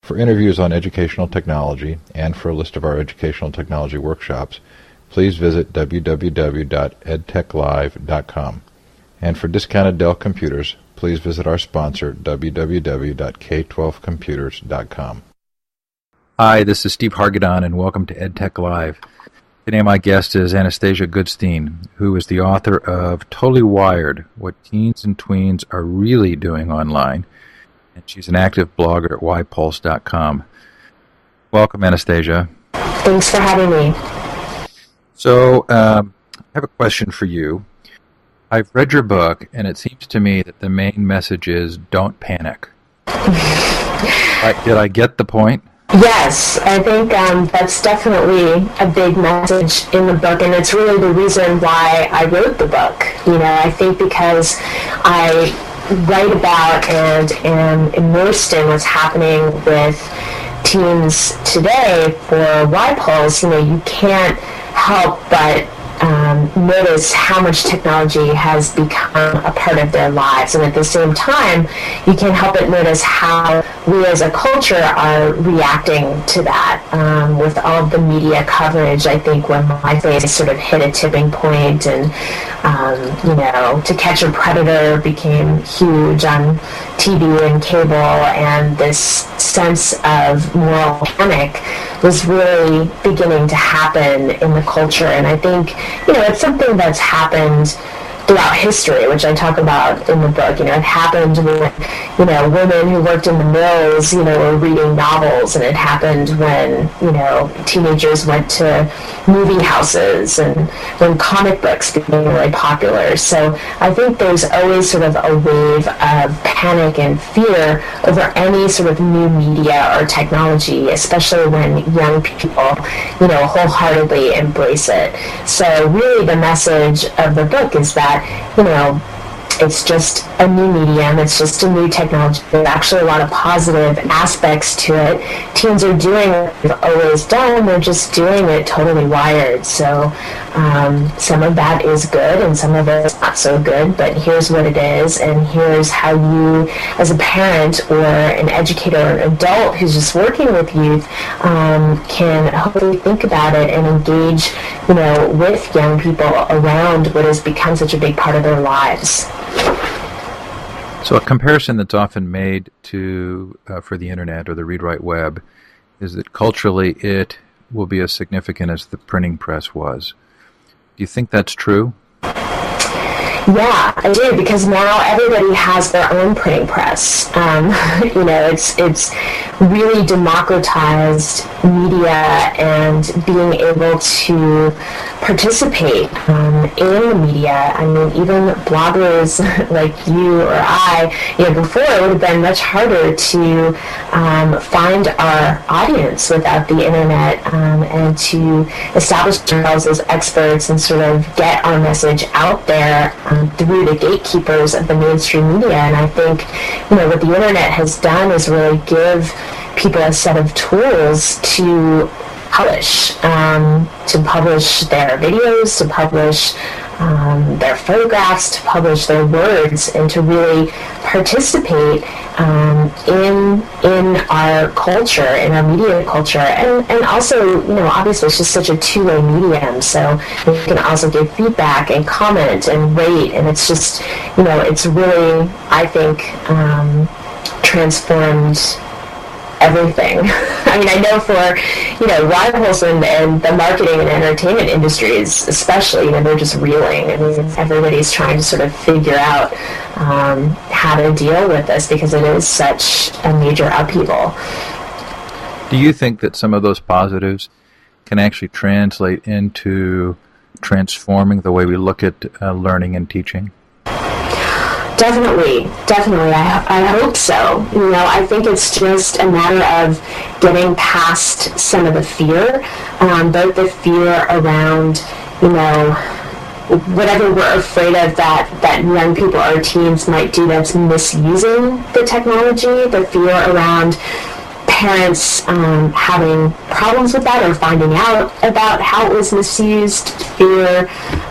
For interviews on educational technology and for a list of our educational technology workshops, please visit www.edtechlive.com. And for discounted Dell computers, please visit our sponsor, www.k12computers.com. Hi, this is Steve Hargadon, and welcome to EdTech Live. Today my guest is Anastasia Goodstein, who is the author of Totally Wired, What Teens and Tweens Are Really Doing Online, and she's an active blogger at ypulse.com. Welcome, Anastasia. Thanks for having me. So, I have a question for you. I've read your book, and it seems to me that the main message is don't panic. Did I get the point? Yes, I think that's definitely a big message in the book, and it's really the reason why I wrote the book. I think because I write about and am immersed in what's happening with teens today for YPulse, you can't help but notice how much technology has become a part of their lives. And at the same time, you can't help but notice how we as a culture are reacting to that. With all of the media coverage, I think when MySpace sort of hit a tipping point and, To Catch a Predator became huge on TV and cable, and this sense of moral panic was really beginning to happen in the culture. And I think, it's something that's happened throughout history, which I talk about in the book. It happened when, women who worked in the mills, were reading novels, and it happened when, teenagers went to movie houses and when comic books became really popular. So I think there's always sort of a wave of panic and fear over any sort of new media or technology, especially when young people, wholeheartedly embrace it. So really the message of the book is that, it's just a new medium, it's just a new technology. There's actually a lot of positive aspects to it. Teens are doing what they've always done, they're just doing it totally wired. So some of that is good and some of it is not so good, but here's what it is, and here's how you, as a parent or an educator or an adult who's just working with youth, can hopefully think about it and engage, with young people around what has become such a big part of their lives. So a comparison that's often made to for the internet or the read-write web is that culturally it will be as significant as the printing press was. Do you think that's true? Yeah, I do, because now everybody has their own printing press. It's really democratized media and being able to participate in the media. I mean, even bloggers like you or I, before it would have been much harder to find our audience without the internet and to establish ourselves as experts and sort of get our message out there through the gatekeepers of the mainstream media. And I think, what the internet has done is really give people a set of tools to publish their videos, to publish their photographs, to publish their words, and to really participate in our culture, in our media culture, and also, obviously it's just such a two-way medium, so you can also give feedback and comment and rate, and it's just, it's really, I think, transformed everything. I mean, I know for, rivals and the marketing and entertainment industries especially, they're just reeling. I mean, everybody's trying to sort of figure out how to deal with this because it is such a major upheaval. Do you think that some of those positives can actually translate into transforming the way we look at learning and teaching? Definitely. I hope so. I think it's just a matter of getting past some of the fear, both the fear around, whatever we're afraid of that young people or teens might do that's misusing the technology, the fear around parents having problems with that or finding out about how it was misused, fear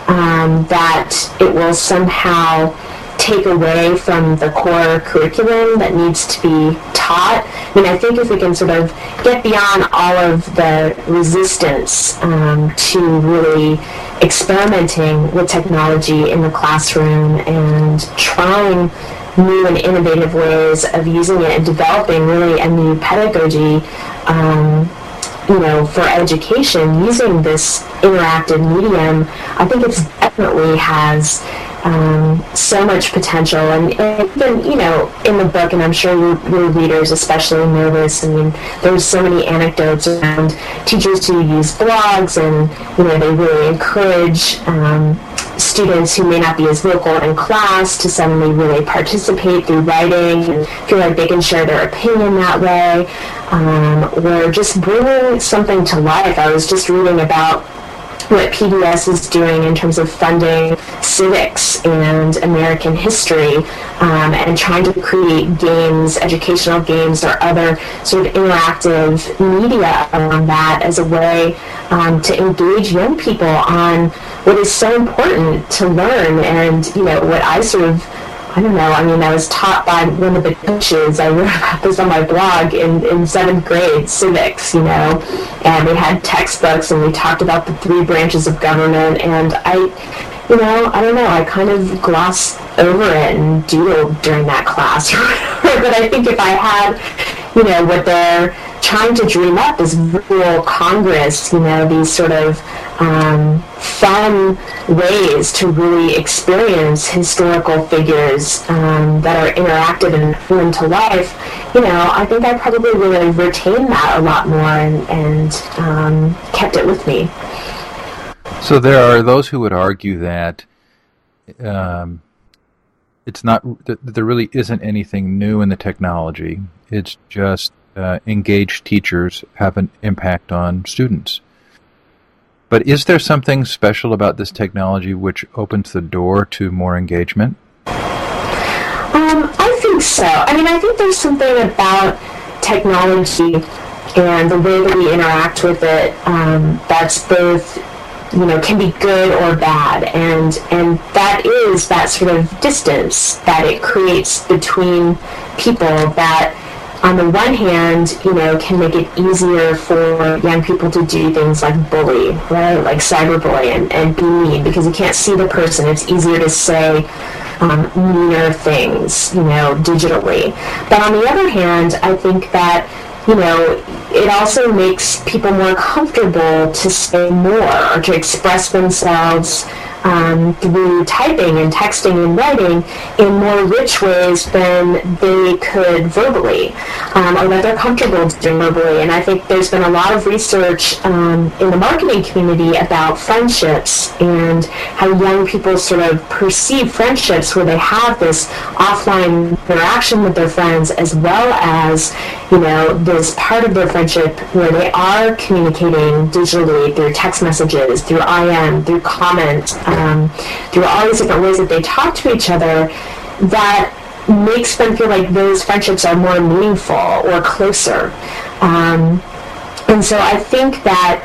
that it will somehow take away from the core curriculum that needs to be taught. I mean, I think if we can sort of get beyond all of the resistance to really experimenting with technology in the classroom and trying new and innovative ways of using it and developing really a new pedagogy, for education using this interactive medium, I think it definitely has so much potential. And even, in the book, and I'm sure your readers especially know this, I mean, there's so many anecdotes around teachers who use blogs, and, they really encourage students who may not be as vocal in class to suddenly really participate through writing and feel like they can share their opinion that way, or just bringing something to life. I was just reading about what PBS is doing in terms of funding civics and American history, and trying to create games, educational games, or other sort of interactive media around that as a way to engage young people on what is so important to learn. And, what I sort of, I don't know, I mean, I was taught by one of the coaches, I wrote about this on my blog, in 7th grade, civics, and we had textbooks and we talked about the 3 branches of government, and I don't know, I kind of glossed over it and doodled during that class, but I think if I had, what they're trying to dream up is rural Congress, these sort of fun ways to really experience historical figures that are interactive and bring them to life, I think I probably would have retained that a lot more and kept it with me. So there are those who would argue that it's not, that there really isn't anything new in the technology. It's just engaged teachers have an impact on students. But is there something special about this technology which opens the door to more engagement? I think so. I mean, I think there's something about technology and the way that we interact with it that's both, can be good or bad, and that is that sort of distance that it creates between people that, on the one hand, can make it easier for young people to do things like bully, right? Like cyberbully and be mean, because you can't see the person. It's easier to say meaner things, digitally. But on the other hand, I think that, it also makes people more comfortable to say more or to express themselves through typing and texting and writing in more rich ways than they could verbally, or that they're comfortable doing verbally. And I think there's been a lot of research in the marketing community about friendships and how young people sort of perceive friendships where they have this offline interaction with their friends, as well as, this part of their friendship where they are communicating digitally through text messages, through IM, through comments, through all these different ways that they talk to each other, that makes them feel like those friendships are more meaningful or closer. And so I think that,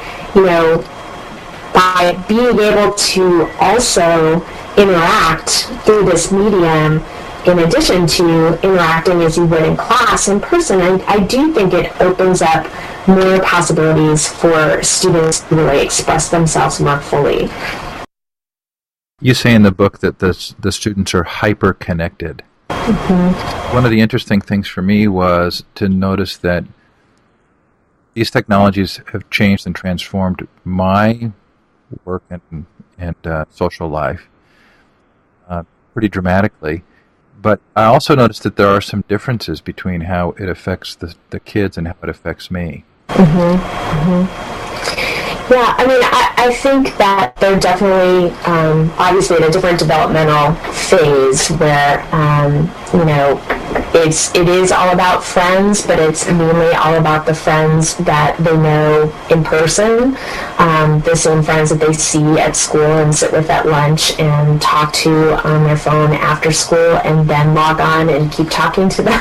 by being able to also interact through this medium, in addition to interacting as you would in class in person, I do think it opens up more possibilities for students to really express themselves more fully. You say in the book that the students are hyper-connected. Mm-hmm. One of the interesting things for me was to notice that these technologies have changed and transformed my work and social life pretty dramatically. But I also noticed that there are some differences between how it affects the kids and how it affects me. Mm-hmm. Mm-hmm. Yeah, I mean, I think that they're definitely, obviously, in a different developmental phase where, it is all about friends, but it's mainly all about the friends that they know in person, the same friends that they see at school and sit with at lunch and talk to on their phone after school, and then log on and keep talking to them.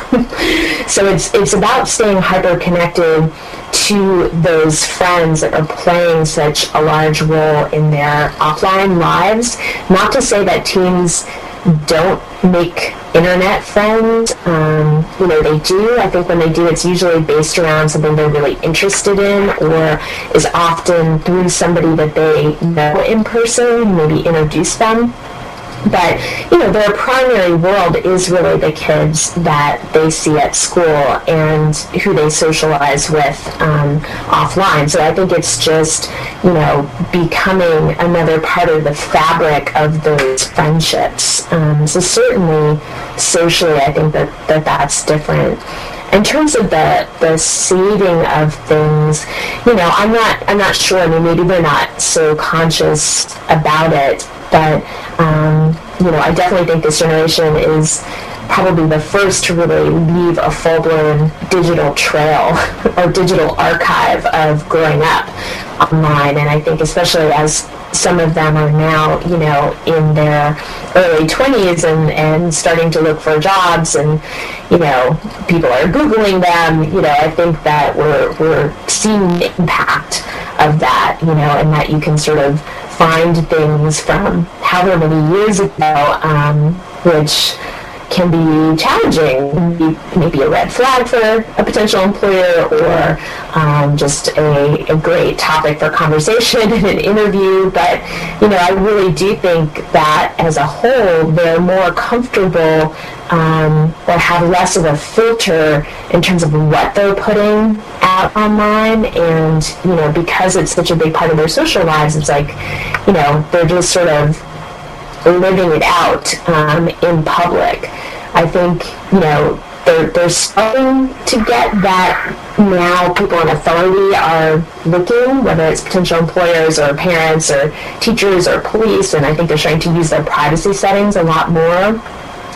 So it's about staying hyper-connected to those friends that are playing such a large role in their offline lives. Not to say that teens don't make internet friends. They do. I think when they do, it's usually based around something they're really interested in, or is often through somebody that they know in person, maybe introduce them. But, their primary world is really the kids that they see at school and who they socialize with offline. So I think it's just, becoming another part of the fabric of those friendships. So certainly, socially, I think that's different. In terms of the saving of things, I'm not sure. I mean, maybe they're not so conscious about it, but I definitely think this generation is probably the first to really leave a full-blown digital trail or digital archive of growing up online. And I think especially as some of them are now, in their early 20s and starting to look for jobs, and, people are Googling them, I think that we're seeing the impact of that, and that you can sort of find things from however many years ago, which can be challenging, maybe a red flag for a potential employer, or just a great topic for conversation in an interview. But, I really do think that as a whole, they're more comfortable or have less of a filter in terms of what they're putting out online. And, because it's such a big part of their social lives, it's like, they're just sort of living it out in public. I think, they're starting to get that now people in authority are looking, whether it's potential employers or parents or teachers or police, and I think they're starting to use their privacy settings a lot more.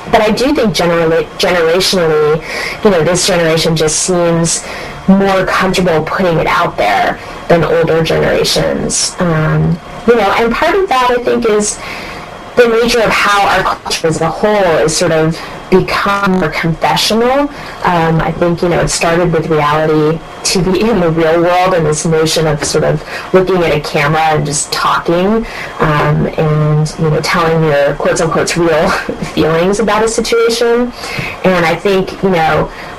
But I do think generationally, this generation just seems more comfortable putting it out there than older generations. And part of that, I think, is the nature of how our culture as a whole is sort of become more confessional. I think, it started with reality TV in the real world, and this notion of sort of looking at a camera and just talking, and, telling your quote-unquote real feelings about a situation. And I think,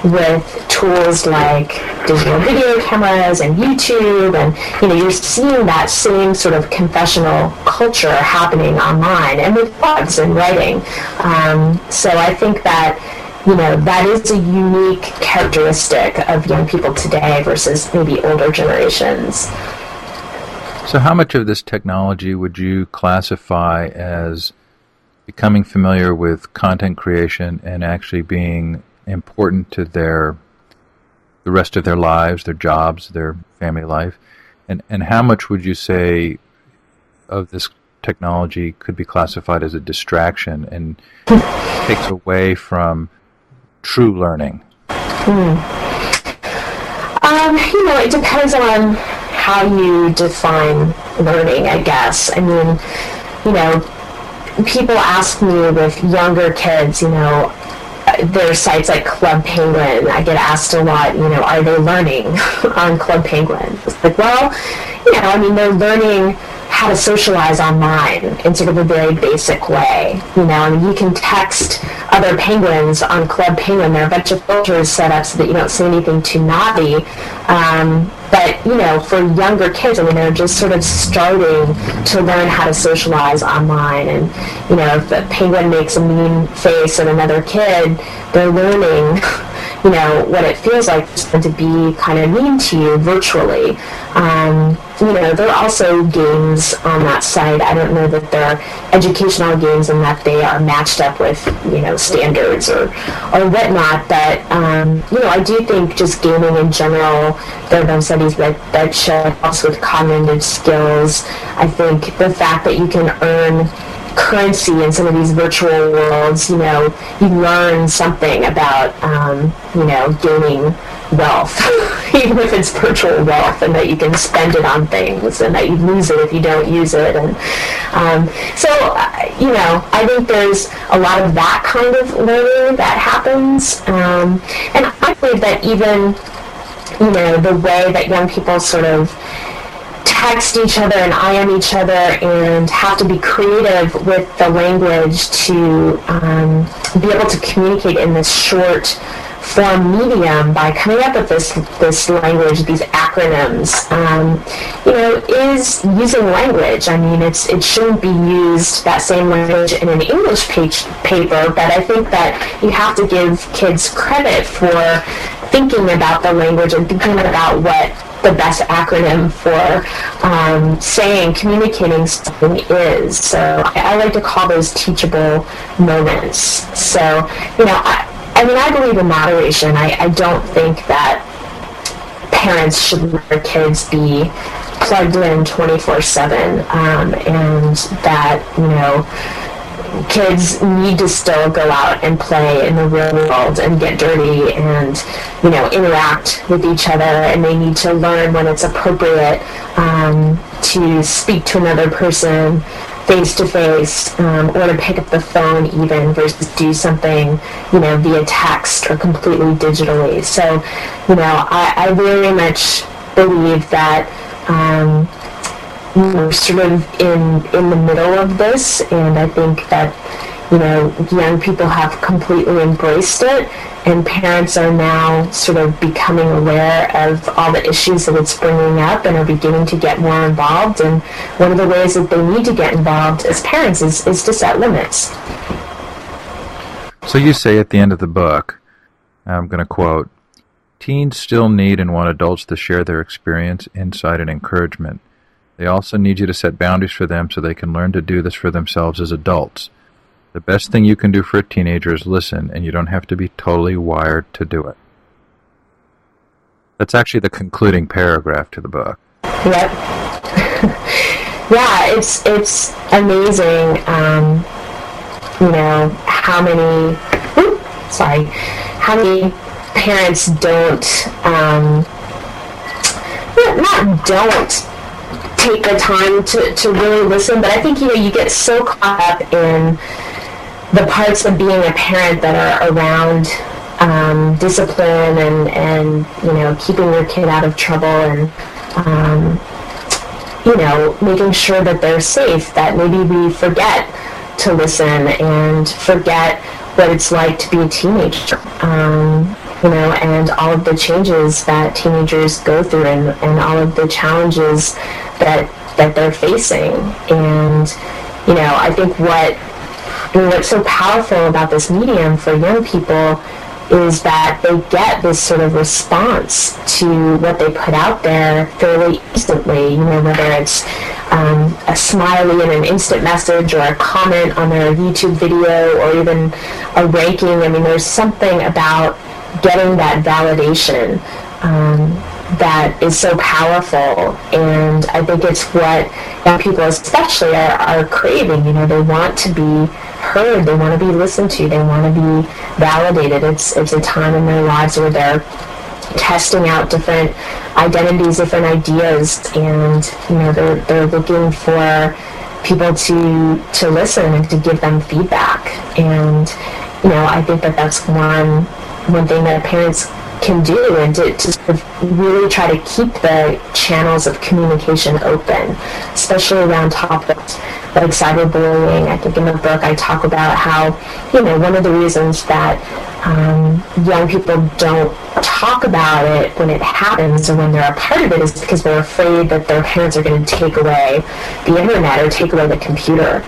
with tools like digital video cameras and YouTube, and, you're seeing that same sort of confessional culture happening online, and with blogs and writing. So I think that, that is a unique characteristic of young people today versus maybe older generations. So how much of this technology would you classify as becoming familiar with content creation and actually being important to the rest of their lives, their jobs, their family life? And how much would you say of this technology could be classified as a distraction and takes away from true learning? It depends on how you define learning, I guess. I mean, people ask me with younger kids, there are sites like Club Penguin. I get asked a lot, are they learning on Club Penguin? It's like, well, they're learning how to socialize online in sort of a very basic way. You can text other penguins on Club Penguin. There are a bunch of filters set up so that you don't say anything too naughty. But, for younger kids, they're just sort of starting to learn how to socialize online. And, if a penguin makes a mean face at another kid, they're learning, what it feels like to be kind of mean to you virtually. There are also games on that site. I don't know that they're educational games and that they are matched up with, standards or whatnot. But, I do think just gaming in general, there have been studies that show it helps with cognitive skills. I think the fact that you can earn currency in some of these virtual worlds, you learn something about, gaining wealth, even if it's virtual wealth, and that you can spend it on things, and that you lose it if you don't use it. And I think there's a lot of that kind of learning that happens. And I believe that even, the way that young people sort of text each other and IM each other and have to be creative with the language to be able to communicate in this short form medium by coming up with this language, these acronyms, is using language. I mean, it shouldn't be used, that same language, in an English paper, but I think that you have to give kids credit for thinking about the language and thinking about what the best acronym for communicating something is. So I like to call those teachable moments. So, I believe in moderation. I don't think that parents should let their kids be plugged in 24/7, and that, kids need to still go out and play in the real world and get dirty and, interact with each other, and they need to learn when it's appropriate to speak to another person face to face, or to pick up the phone even, versus do something, via text or completely digitally. So, I very much believe that we're sort of in the middle of this, and I think that, young people have completely embraced it, and parents are now sort of becoming aware of all the issues that it's bringing up and are beginning to get more involved. And one of the ways that they need to get involved as parents is to set limits. So you say at the end of the book, I'm going to quote, "Teens still need and want adults to share their experience, insight, and encouragement. They also need you to set boundaries for them so they can learn to do this for themselves as adults. The best thing you can do for a teenager is listen, and you don't have to be totally wired to do it." That's actually the concluding paragraph to the book. Yep. Yeah, it's amazing, how many parents don't take the time to really listen, but I think, you get so caught up in the parts of being a parent that are around discipline and keeping your kid out of trouble and making sure that they're safe, that maybe we forget to listen and forget what it's like to be a teenager, and all of the changes that teenagers go through, and all of the challenges that they're facing. And I think what's so powerful about this medium for young people is that they get this sort of response to what they put out there fairly instantly, whether it's a smiley in an instant message, or a comment on their YouTube video, or even a ranking. I mean, there's something about getting that validation that is so powerful, and I think it's what young people especially are craving. They want to be heard, they want to be listened to, they want to be validated. It's a time in their lives where they're testing out different identities, different ideas, and they're looking for people to listen and to give them feedback. And I think that's one thing that parents can do, and to sort of really try to keep the channels of communication open, especially around topics like cyberbullying. I think in the book I talk about how, one of the reasons that young people don't talk about it when it happens or when they're a part of it is because they're afraid that their parents are going to take away the internet or take away the computer.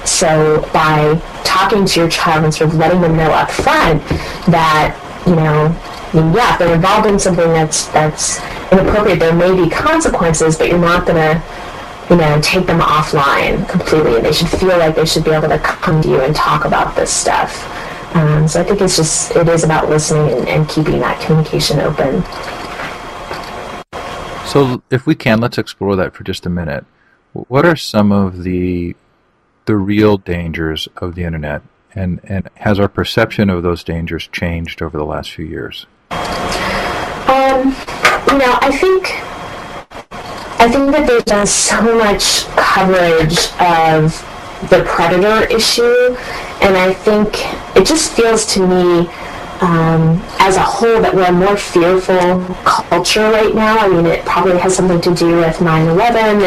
So by talking to your child and sort of letting them know up front that, if they're involved in something that's inappropriate, there may be consequences, but you're not going to, take them offline completely. They should feel like they should be able to come to you and talk about this stuff. So I think it is about listening and keeping that communication open. So if we can, let's explore that for just a minute. What are some of the real dangers of the internet, and has our perception of those dangers changed over the last few years? I think that there's been so much coverage of the predator issue, and I think it just feels to me, as a whole, that we're a more fearful culture right now. I mean, it probably has something to do with 9/11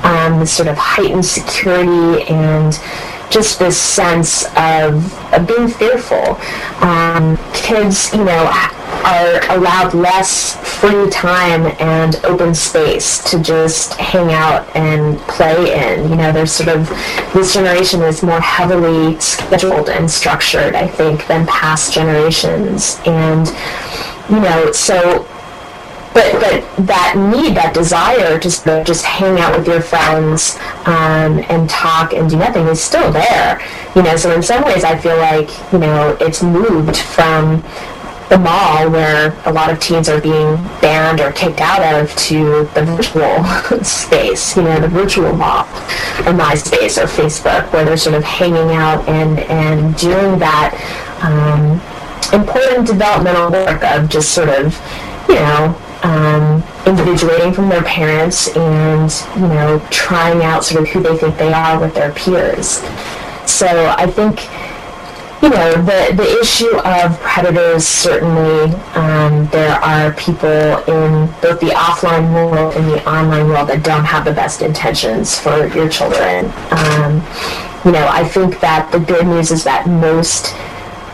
and this sort of heightened security and just this sense of being fearful. Kids, are allowed less free time and open space to just hang out and play in. There's sort of, this generation is more heavily scheduled and structured, I think, than past generations. And, so, but that need, that desire to sort of just hang out with your friends and talk and do nothing is still there. So in some ways I feel like, it's moved from the mall, where a lot of teens are being banned or kicked out of, to the virtual space, the virtual mall, or MySpace or Facebook, where they're sort of hanging out and doing that important developmental work of just sort of, individuating from their parents and, trying out sort of who they think they are with their peers. So I think, the issue of predators, certainly there are people in both the offline world and the online world that don't have the best intentions for your children. I think that the good news is that most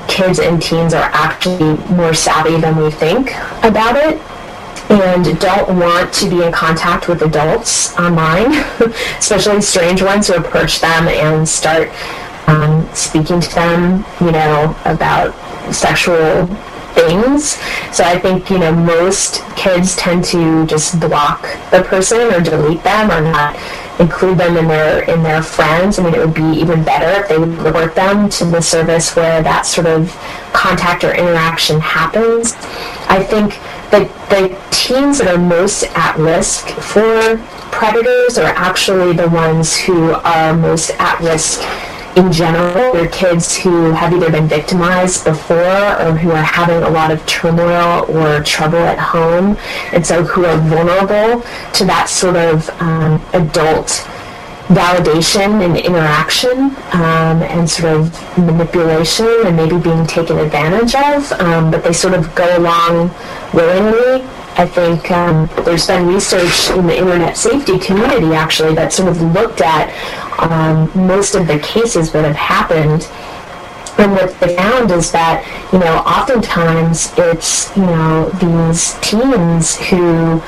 kids and teens are actually more savvy than we think about it, and don't want to be in contact with adults online, especially strange ones who approach them and start speaking to them, about sexual things. So I think, most kids tend to just block the person or delete them or not include them in their friends. I mean, it would be even better if they would report them to the service where that sort of contact or interaction happens. I think that the teens that are most at risk for predators are actually the ones who are most at risk in general. They're kids who have either been victimized before or who are having a lot of turmoil or trouble at home, and so who are vulnerable to that sort of adult validation and interaction and sort of manipulation and maybe being taken advantage of, but they sort of go along willingly. I think there's been research in the internet safety community, actually, that sort of looked at most of the cases that have happened. And what they found is that, oftentimes it's, these teens who,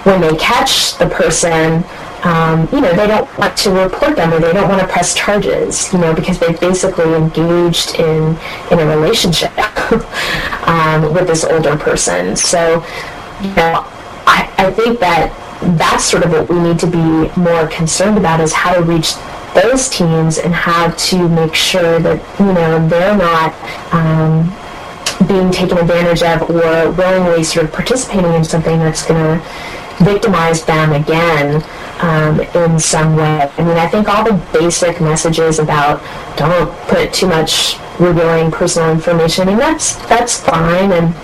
when they catch the person, they don't want to report them or they don't want to press charges, because they've basically engaged in a relationship with this older person. So, I think that's sort of what we need to be more concerned about, is how to reach those teens and how to make sure that, they're not being taken advantage of or willingly sort of participating in something that's going to victimize them again in some way. I mean, I think all the basic messages about don't put too much revealing personal information, I mean, that's fine, and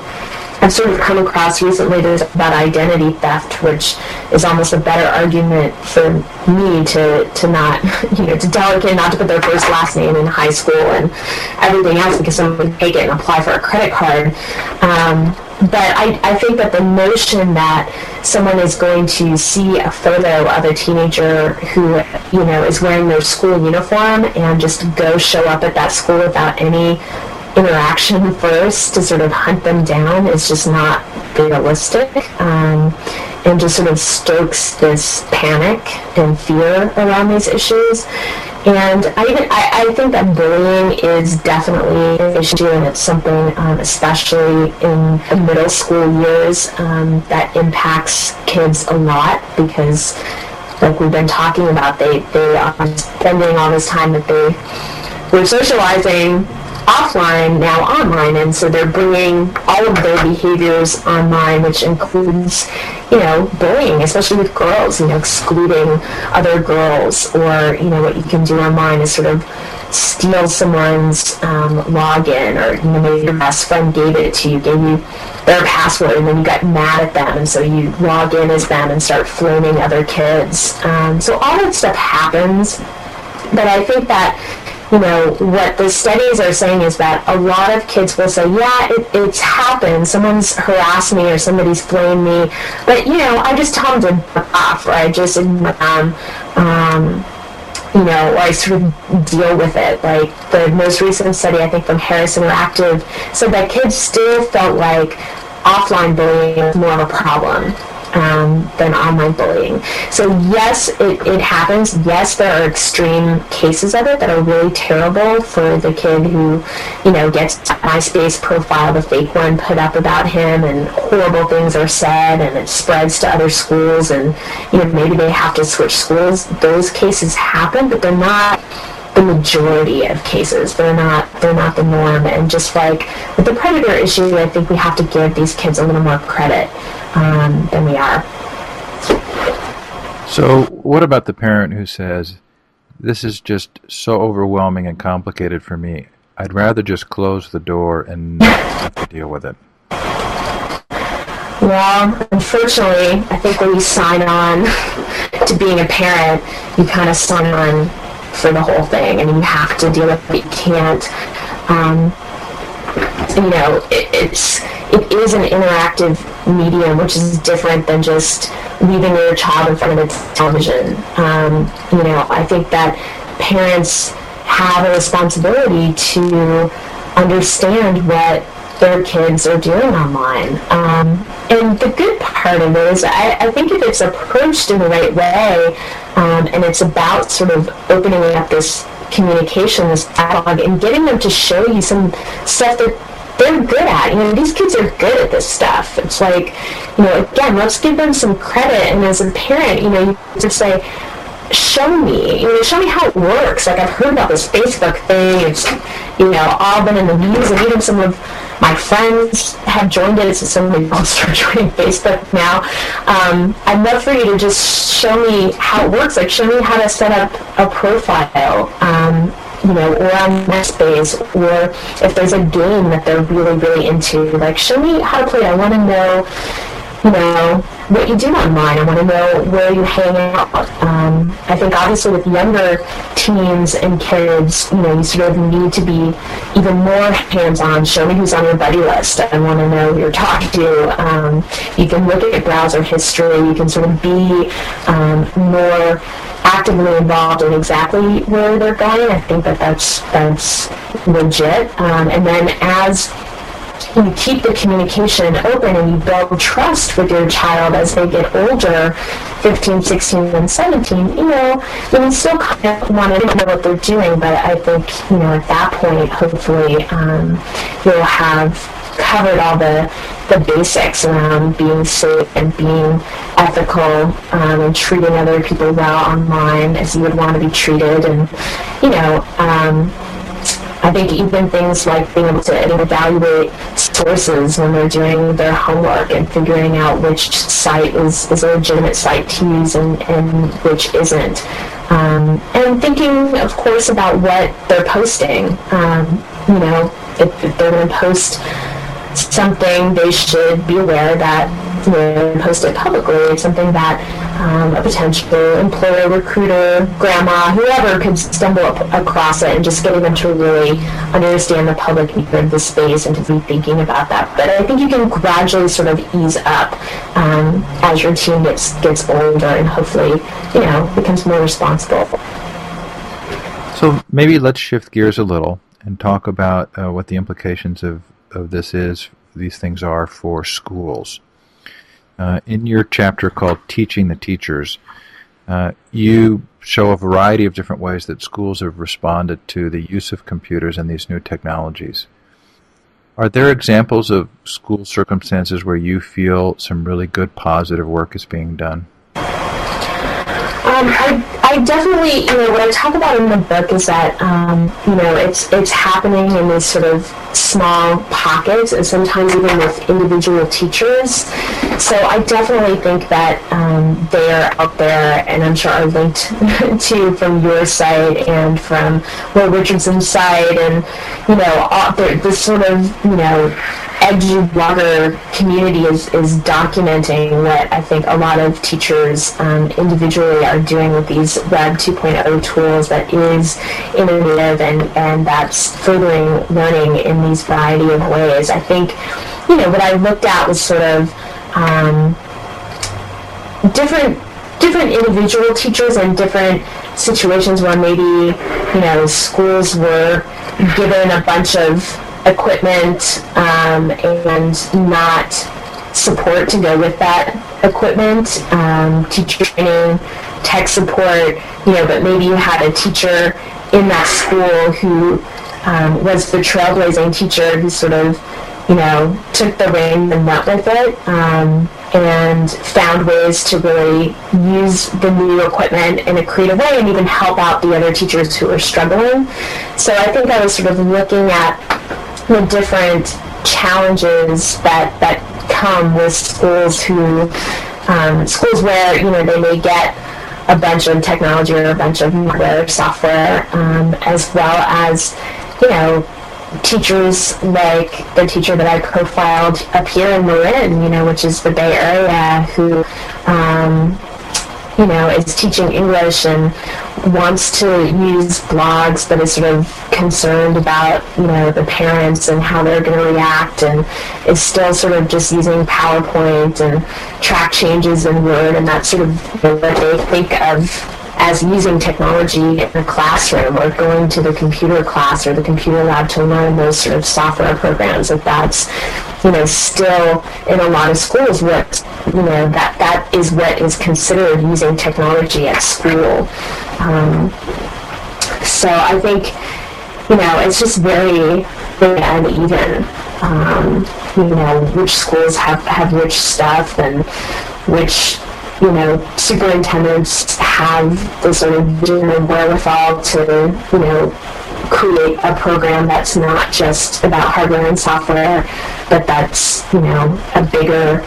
I've sort of come across recently about identity theft, which is almost a better argument for me to not, to tell a kid not to put their first last name in high school and everything else because someone can take it and apply for a credit card. But I think that the notion that someone is going to see a photo of a teenager who, is wearing their school uniform and just show up at that school without any interaction first to sort of hunt them down is just not realistic, and just sort of stokes this panic and fear around these issues. And I think that bullying is definitely an issue, and it's something, especially in the middle school years, that impacts kids a lot because, like we've been talking about, they are spending all this time that they were socializing offline, now online, and so they're bringing all of their behaviors online, which includes, bullying, especially with girls, excluding other girls, or, what you can do online is sort of steal someone's login, or, maybe your best friend gave you their password, and then you got mad at them, and so you log in as them and start flaming other kids. So all that stuff happens, but I think that what the studies are saying is that a lot of kids will say, yeah, it's happened. Someone's harassed me or somebody's blamed me. But, I just tell them to back off, or I just ignore them. Or I sort of deal with it. Like the most recent study, I think from Harris Interactive, said that kids still felt like offline bullying is more of a problem than online bullying. So yes, it happens. Yes, there are extreme cases of it that are really terrible for the kid who, gets a MySpace profile, the fake one, put up about him, and horrible things are said, and it spreads to other schools, and maybe they have to switch schools. Those cases happen, but they're not the majority of cases. They're not the norm. And just like with the predator issue, I think we have to give these kids a little more credit than we are. So what about the parent who says, this is just so overwhelming and complicated for me, I'd rather just close the door and not have to deal with it? Well, unfortunately, I think when you sign on to being a parent, you kind of sign on for the whole thing, and you have to deal with it. You can't, it is an interactive medium, which is different than just leaving your child in front of a television. I think that parents have a responsibility to understand what their kids are doing online. And the good part of it is I think if it's approached in the right way, and it's about sort of opening up this communication, this dialogue, and getting them to show you some stuff that they're good at. These kids are good at this stuff. It's like, again, let's give them some credit. And as a parent, you just say, show me how it works. Like, I've heard about this Facebook thing. It's, all been in the news, and even some of my friends have joined it. It's some of my friends are joining Facebook now. I'd love for you to just show me how it works. Like, show me how to set up a profile, or on MySpace, or if there's a game that they're really, really into. Like, show me how to play it. I want to know, what you do online. I want to know where you hang out. I think obviously with younger teens and kids, you sort of need to be even more hands-on. Show me who's on your buddy list. I want to know who you're talking to. You can look at your browser history. You can sort of be more actively involved in exactly where they're going. I think that's legit. And then as you keep the communication open and you build trust with your child as they get older, 15, 16, and 17, you still kind of want to know what they're doing, but I think, at that point, hopefully, you'll have covered all the basics around being safe and being ethical, and treating other people well online as you would want to be treated. And, I think even things like being able to evaluate sources when they're doing their homework and figuring out which site is a legitimate site to use and which isn't. And thinking, of course, about what they're posting. If they're going to post something, they should be aware that post it publicly. It's something that a potential employer, recruiter, grandma, whoever could stumble across it, and just getting them to really understand the public nature of the space and to be thinking about that. But I think you can gradually sort of ease up as your teen gets older and hopefully, becomes more responsible. So maybe let's shift gears a little and talk about what the implications of these things are for schools. In your chapter called Teaching the Teachers, you show a variety of different ways that schools have responded to the use of computers and these new technologies. Are there examples of school circumstances where you feel some really good positive work is being done? I definitely, what I talk about in the book is that, it's happening in these sort of small pockets, and sometimes even with individual teachers. So I definitely think that they're out there, and I'm sure are linked to from your site and from Will Richardson's site, and, this sort of, edgy blogger community is documenting what I think a lot of teachers individually are doing with these Web 2.0 tools that is innovative and that's furthering learning in these variety of ways. I think, what I looked at was sort of different individual teachers and different situations where maybe, schools were given a bunch of equipment and not support to go with that equipment, teacher training, tech support, but maybe you had a teacher in that school who was the trailblazing teacher who sort of, took the reins and went with it, and found ways to really use the new equipment in a creative way and even help out the other teachers who are struggling. So I think I was sort of looking at the different challenges that come with schools schools where, they may get a bunch of technology or a bunch of hardware or software, as well as, teachers like the teacher that I profiled up here in Marin, which is the Bay Area, who, is teaching English and wants to use blogs, but is sort of concerned about, the parents and how they're going to react, and is still sort of just using PowerPoint and track changes in Word, and that's sort of what they think of as using technology in a classroom or going to the computer class or the computer lab to learn those sort of software programs. That's, still in a lot of schools what, that is what is considered using technology at school. So I think, it's just very, very uneven, which schools have which stuff and which, superintendents have the sort of vision and wherewithal to, create a program that's not just about hardware and software, but that's, a bigger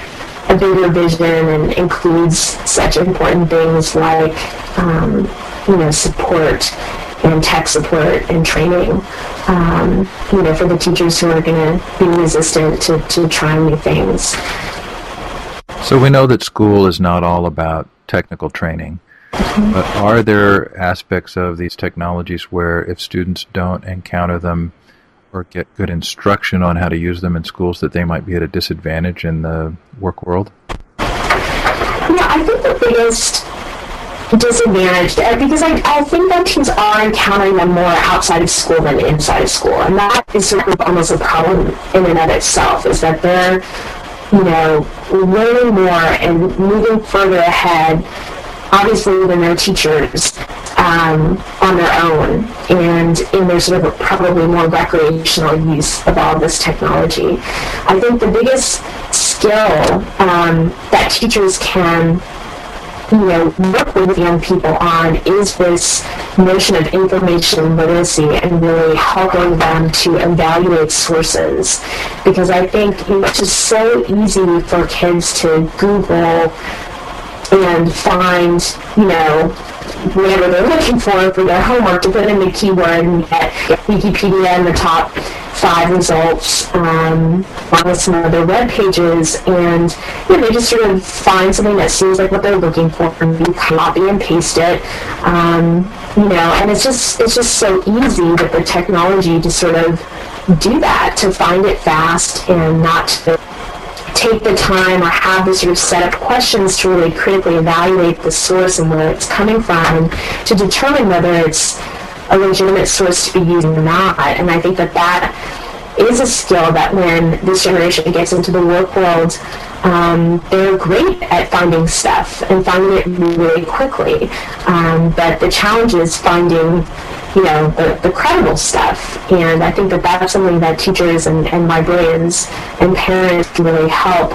vision and includes such important things like, support and tech support and training, for the teachers who are going to be resistant to trying new things. So we know that school is not all about technical training, but are there aspects of these technologies where if students don't encounter them or get good instruction on how to use them in schools that they might be at a disadvantage in the work world? Yeah, I think the biggest disadvantage, because I think that teens are encountering them more outside of school than inside of school, and that is sort of almost a problem in and of itself, is that they're learning more and moving further ahead, obviously, than their teachers on their own, and in their sort of probably more recreational use of all this technology. I think the biggest skill that teachers can work with young people on is this notion of information literacy and really helping them to evaluate sources. Because I think it's just so easy for kids to Google and find, whatever they're looking for their homework, to put in the keyword and get Wikipedia and the top 5 results along with some other web pages, and they just sort of find something that seems like what they're looking for and you copy and paste it, and it's just so easy with the technology to sort of do that, to find it fast and not to take the time or have the sort of set up questions to really critically evaluate the source and where it's coming from, and to determine whether it's a legitimate source to be used or not. And I think that is a skill that when this generation gets into the work world, they're great at finding stuff and finding it really quickly. But the challenge is finding, the credible stuff. And I think that that's something that teachers and librarians and parents can really help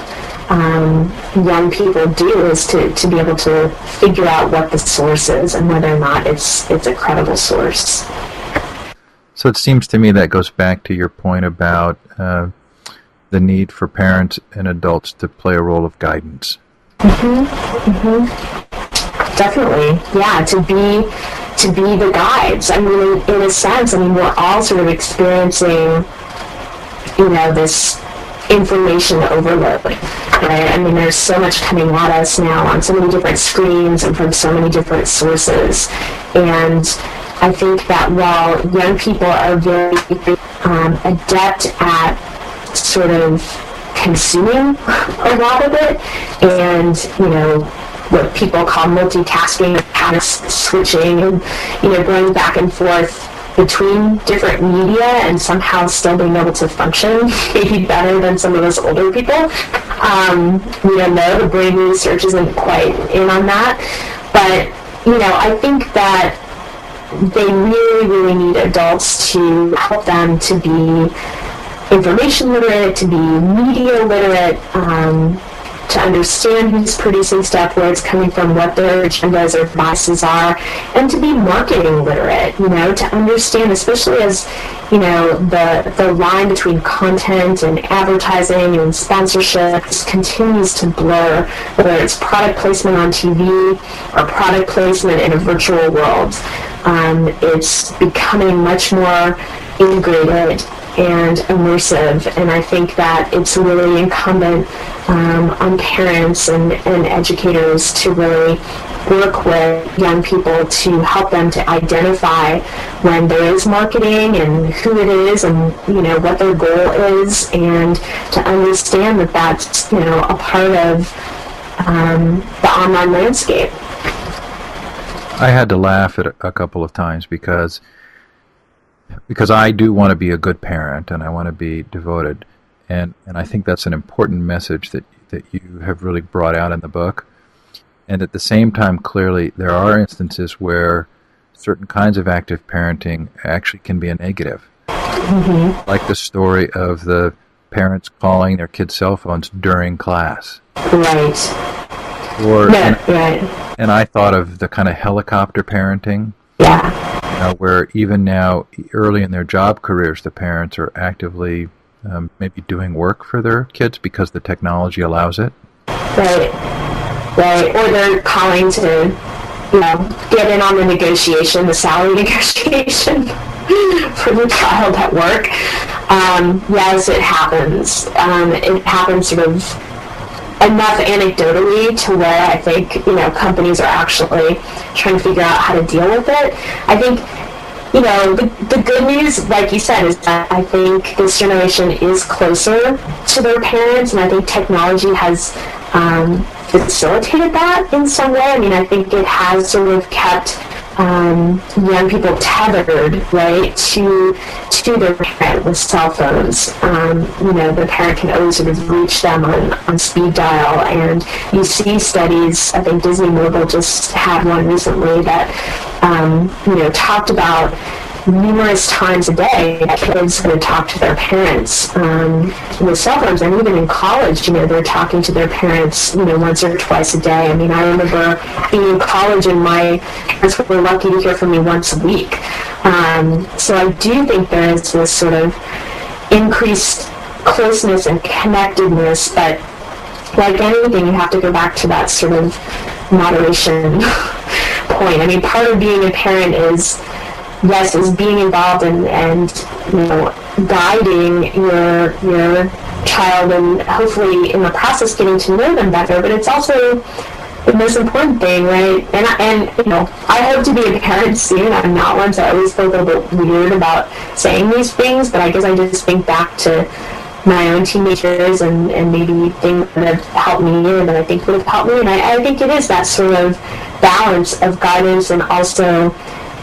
young people do, is to be able to figure out what the source is and whether or not it's a credible source. So it seems to me that goes back to your point about the need for parents and adults to play a role of guidance. Definitely, yeah, to be the guides. I mean, in a sense, we're all sort of experiencing, this information overload, right? I mean, there's so much coming at us now on so many different screens and from so many different sources. And I think that while young people are very adept at sort of consuming a lot of it, and, you know, what people call multitasking, kind of switching and, you know, going back and forth between different media and somehow still being able to function maybe better than some of us older people. We don't know, the brain research isn't quite in on that. But, you know, I think that they really, really need adults to help them to be information literate, to be media literate, to understand who's producing stuff, where it's coming from, what their agendas or biases are, and to be marketing literate, you know, to understand, especially as, you know, the line between content and advertising and sponsorship just continues to blur, whether it's product placement on TV or product placement in a virtual world. It's becoming much more integrated and immersive, and I think that it's really incumbent on parents and educators to really work with young people to help them to identify when there is marketing and who it is and, you know, what their goal is, and to understand that that's, you know, a part of the online landscape. I had to laugh at a couple of times because I do want to be a good parent and I want to be devoted, and I think that's an important message that you have really brought out in the book. And at the same time, clearly, there are instances where certain kinds of active parenting actually can be a negative. Mm-hmm. Like the story of the parents calling their kids' cell phones during class. Right. Or, and I thought of the kind of helicopter parenting. Yeah. Where even now, early in their job careers, the parents are actively maybe doing work for their kids because the technology allows it. Right. Right. Or they're calling to, you know, get in on the negotiation, the salary negotiation for the child at work. Yes, it happens. It happens sort of enough anecdotally to where I think, you know, companies are actually trying to figure out how to deal with it. I think, you know, the good news, like you said, is that I think this generation is closer to their parents, and I think technology has facilitated that in some way. I mean, I think it has sort of kept young people tethered, right, to their parent with cell phones. You know, the parent can always sort of reach them on speed dial, and you see studies. I think Disney Mobile just had one recently that you know, talked about numerous times a day that kids would talk to their parents with cell phones, and even in college, you know, they're talking to their parents, you know, once or twice a day. I mean, I remember being in college and my parents were lucky to hear from me once a week. So I do think there is this sort of increased closeness and connectedness, but like anything, you have to go back to that sort of moderation point. I mean, part of being a parent is being involved and you know, guiding your child, and hopefully in the process getting to know them better. But it's also the most important thing, right? And you know, I hope to be a parent soon. I'm not one, so I always feel a little bit weird about saying these things. But I guess I just think back to my own teenagers and maybe things that have helped me and that I think would have helped me. And I think it is that sort of balance of guidance and also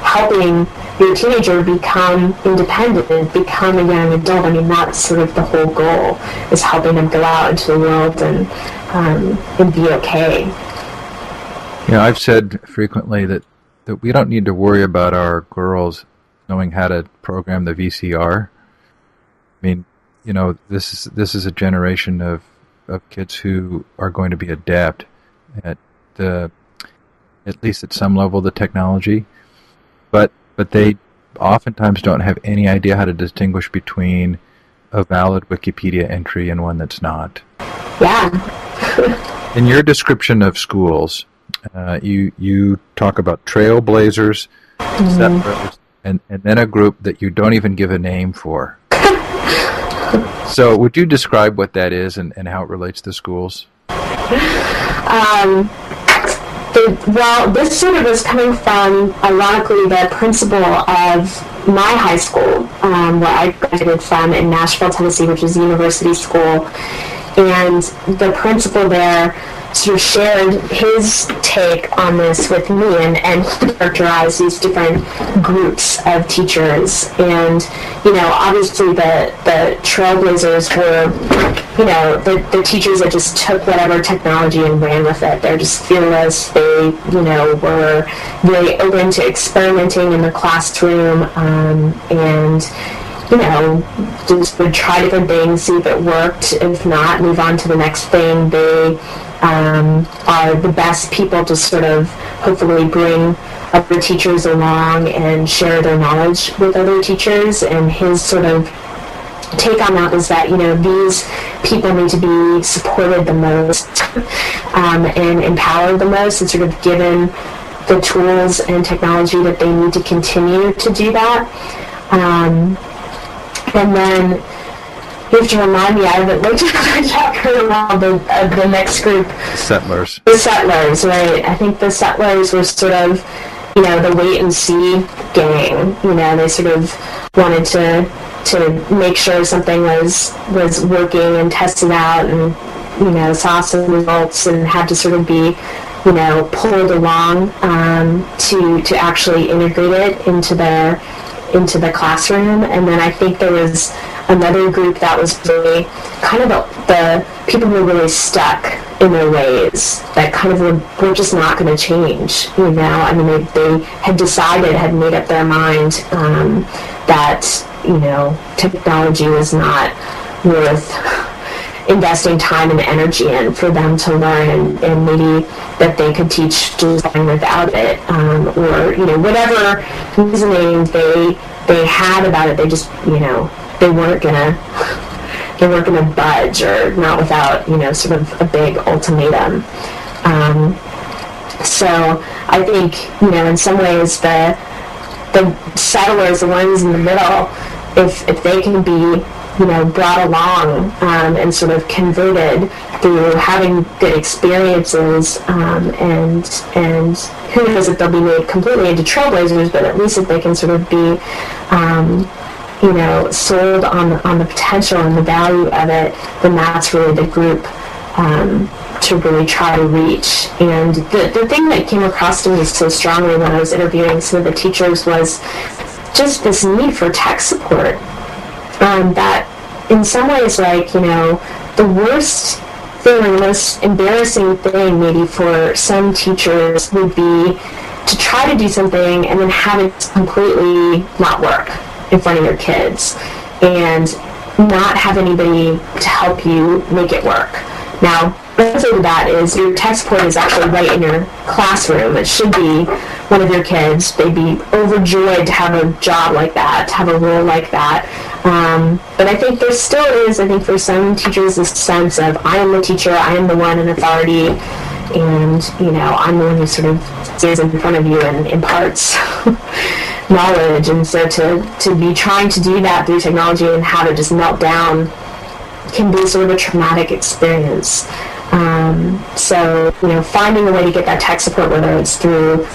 helping your teenager become independent, become a young adult. I mean, that's sort of the whole goal, is helping them go out into the world and be okay. Yeah, I've said frequently that we don't need to worry about our girls knowing how to program the VCR. I mean, you know, this is a generation of kids who are going to be adept at least at some level the technology, but they oftentimes don't have any idea how to distinguish between a valid Wikipedia entry and one that's not. Yeah. In your description of schools, you talk about trailblazers, settlers, and then a group that you don't even give a name for. So would you describe what that is and how it relates to schools? Well, this sort of was coming from, ironically, the principal of my high school, where I graduated from in Nashville, Tennessee, which is a university school. And the principal there sort of shared his take on this with me and characterized these different groups of teachers. And, obviously the trailblazers were, the teachers that just took whatever technology and ran with it. They're just fearless. They, were really open to experimenting in the classroom, and just would try different things, see if it worked. If not, move on to the next thing. They are the best people to sort of hopefully bring other teachers along and share their knowledge with other teachers. And his sort of take on that was that, these people need to be supported the most and empowered the most, and sort of given the tools and technology that they need to continue to do that. And then you have to remind me, I haven't looked at the chapter around the next group. Settlers. The settlers, right. I think the settlers were sort of, the wait and see gang. They sort of wanted to make sure something was working and tested out, and, saw some results and had to sort of be, pulled along to actually integrate it into the classroom. And then I think there was another group that was really kind of the people who were really stuck in their ways, that kind of were just not going to change. I mean, they had decided, had made up their mind that technology was not worth investing time and energy in for them to learn, and maybe that they could teach design without it, or whatever reasoning they had about it. They just they weren't gonna budge, or not without sort of a big ultimatum. So I think in some ways the settlers, the ones in the middle, if they can be brought along and sort of converted through having good experiences, and who knows if they'll be made completely into trailblazers, but at least if they can sort of be sold on the potential and the value of it, then that's really the group to really try to reach. And the thing that came across to me so strongly when I was interviewing some of the teachers was just this need for tech support. That in some ways, the worst thing, or the most embarrassing thing maybe for some teachers would be to try to do something and then have it completely not work in front of your kids, and not have anybody to help you make it work. Now, the answer to that is your tech support is actually right in your classroom. It should be one of your kids. They'd be overjoyed to have a job like that, to have a role like that. But I think there still is, for some teachers, this sense of, I am the teacher, I am the one in authority, and, I'm the one who sort of stands in front of you and imparts knowledge. And so to be trying to do that through technology and have it just melt down can be sort of a traumatic experience. So, finding a way to get that tech support, whether it's through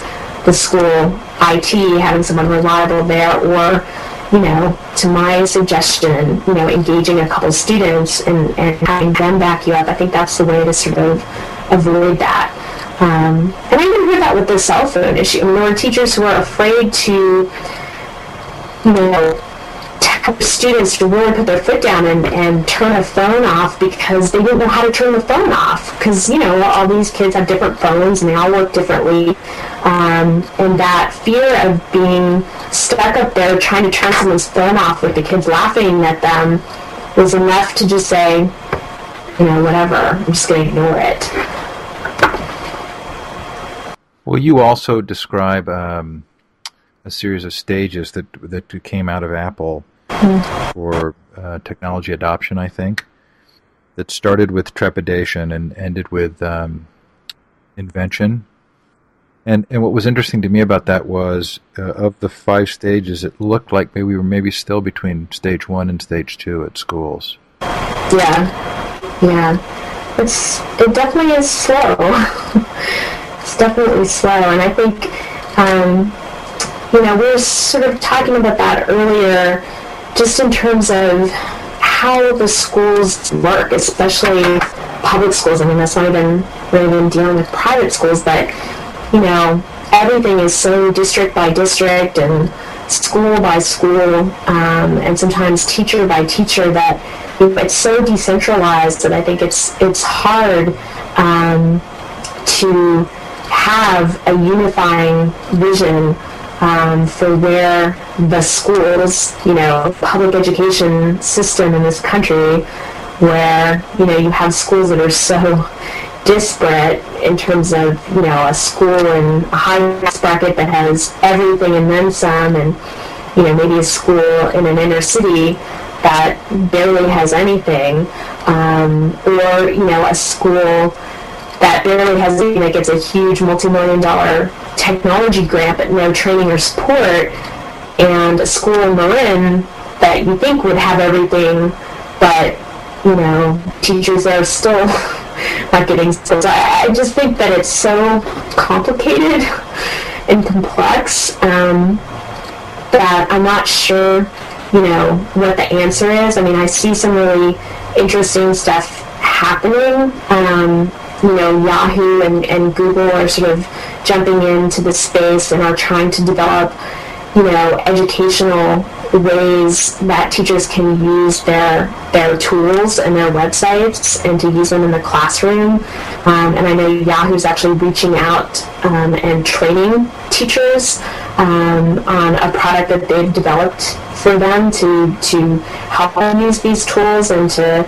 the school IT, having someone reliable there, or, to my suggestion, engaging a couple students and having them back you up, I think that's the way to sort of avoid that. And I even heard that with the cell phone issue. There were teachers who are afraid to, tell students to really put their foot down and turn a phone off, because they didn't know how to turn the phone off. Because, all these kids have different phones and they all work differently. And that fear of being stuck up there trying to turn someone's phone off with the kids laughing at them was enough to just say, whatever, I'm just going to ignore it. Well, you also describe a series of stages that came out of Apple for technology adoption, I think, that started with trepidation and ended with invention. And what was interesting to me about that was, of the 5 stages, it looked like we were maybe still between stage 1 and stage 2 at schools. Yeah. It definitely is slow. It's definitely slow, and I think, we were sort of talking about that earlier, just in terms of how the schools work, especially public schools. I mean, that's not even really dealing with private schools, but, everything is so district by district and school by school, and sometimes teacher by teacher, that it's so decentralized that I think it's hard to have a unifying vision for where the schools, public education system in this country, where, you have schools that are so disparate in terms of, a school in a high-class bracket that has everything and then some, and, maybe a school in an inner city that barely has anything, or, a school that barely has anything that gets a huge multi-million-dollar technology grant but no training or support, and a school in Marin that you think would have everything, but, teachers are still not getting skills. I just think that it's so complicated and complex that I'm not sure, what the answer is. I mean, I see some really interesting stuff happening. Yahoo and Google are sort of jumping into the space and are trying to develop, educational ways that teachers can use their tools and their websites and to use them in the classroom. And I know Yahoo's actually reaching out and training teachers on a product that they've developed for them to help them use these tools and to,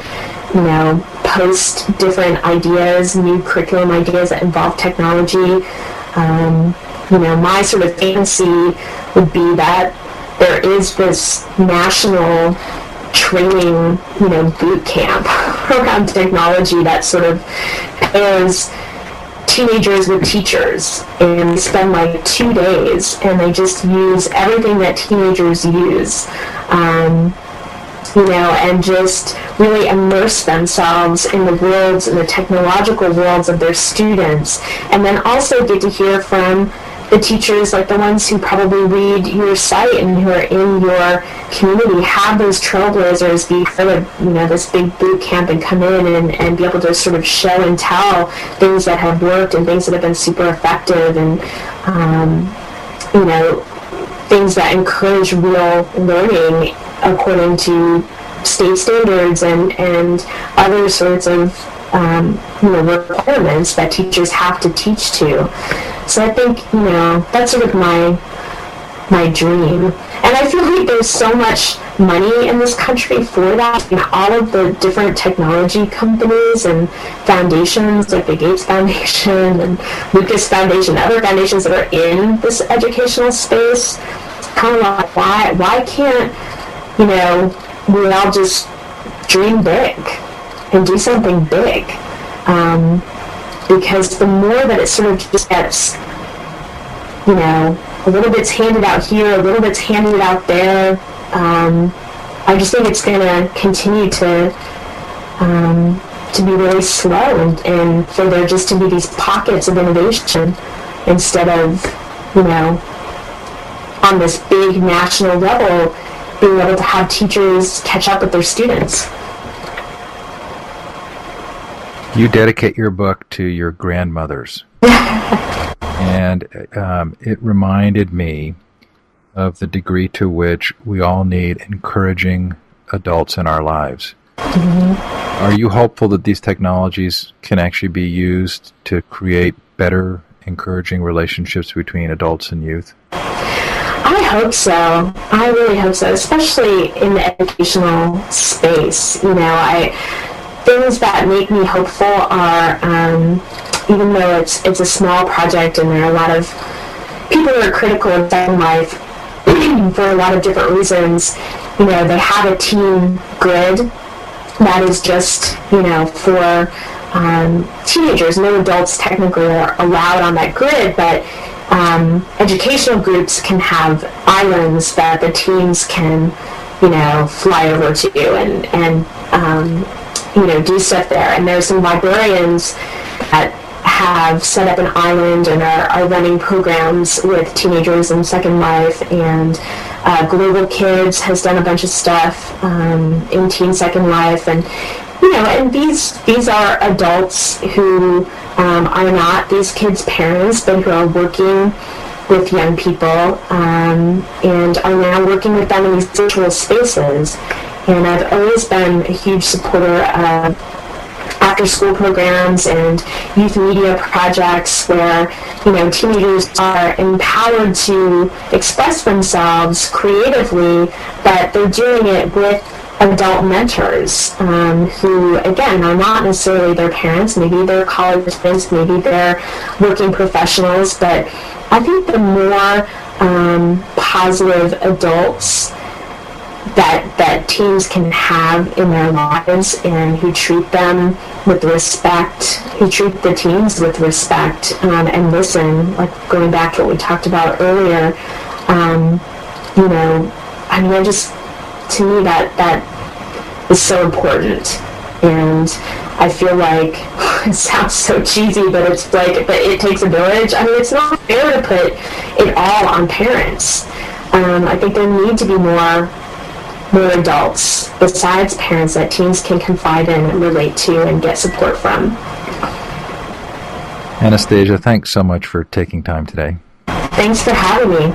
post different ideas, new curriculum ideas that involve technology. My sort of fantasy would be that there is this national training, boot camp around technology that sort of pairs teenagers with teachers, and they spend like 2 days and they just use everything that teenagers use, and just really immerse themselves in the worlds, in the technological worlds of their students, and then also get to hear from the teachers, like the ones who probably read your site and who are in your community, have those trailblazers be part of, this big boot camp and come in and be able to sort of show and tell things that have worked and things that have been super effective, and, things that encourage real learning according to state standards and other sorts of requirements that teachers have to teach to. So I think, that's sort of my dream. And I feel like there's so much money in this country for that. All of the different technology companies and foundations, like the Gates Foundation and Lucas Foundation, other foundations that are in this educational space, kind of like, why can't, we all just dream big and do something big? Because the more that it sort of just gets, a little bit's handed out here, a little bit's handed out there, I just think it's going to continue to be really slow, and for there just to be these pockets of innovation instead of, on this big national level, being able to have teachers catch up with their students. You dedicate your book to your grandmothers. And it reminded me of the degree to which we all need encouraging adults in our lives. Mm-hmm. Are you hopeful that these technologies can actually be used to create better, encouraging relationships between adults and youth? I hope so. I really hope so, especially in the educational space. Things that make me hopeful are, even though it's a small project and there are a lot of people who are critical in Second Life for a lot of different reasons, they have a team grid that is just, for teenagers. No adults technically are allowed on that grid, but educational groups can have islands that the teens can, fly over to and do stuff there. And there's some librarians that have set up an island and are running programs with teenagers in Second Life, and Global Kids has done a bunch of stuff in Teen Second Life, and and these are adults who are not these kids' parents, but who are working with young people and are now working with them in these virtual spaces. And I've always been a huge supporter of after-school programs and youth media projects where, teenagers are empowered to express themselves creatively, but they're doing it with adult mentors who, again, are not necessarily their parents. Maybe they're college students, maybe they're working professionals, but I think the more positive adults that teens can have in their lives, and who treat them with respect, who treat the teens with respect and listen, like going back to what we talked about earlier, to me that is so important. And I feel like it sounds so cheesy, but it's like, but it takes a village. I mean, it's not fair to put it all on parents. I think there need to be more adults besides parents that teens can confide in and relate to and get support from. Anastasia, thanks so much for taking time today. Thanks for having me.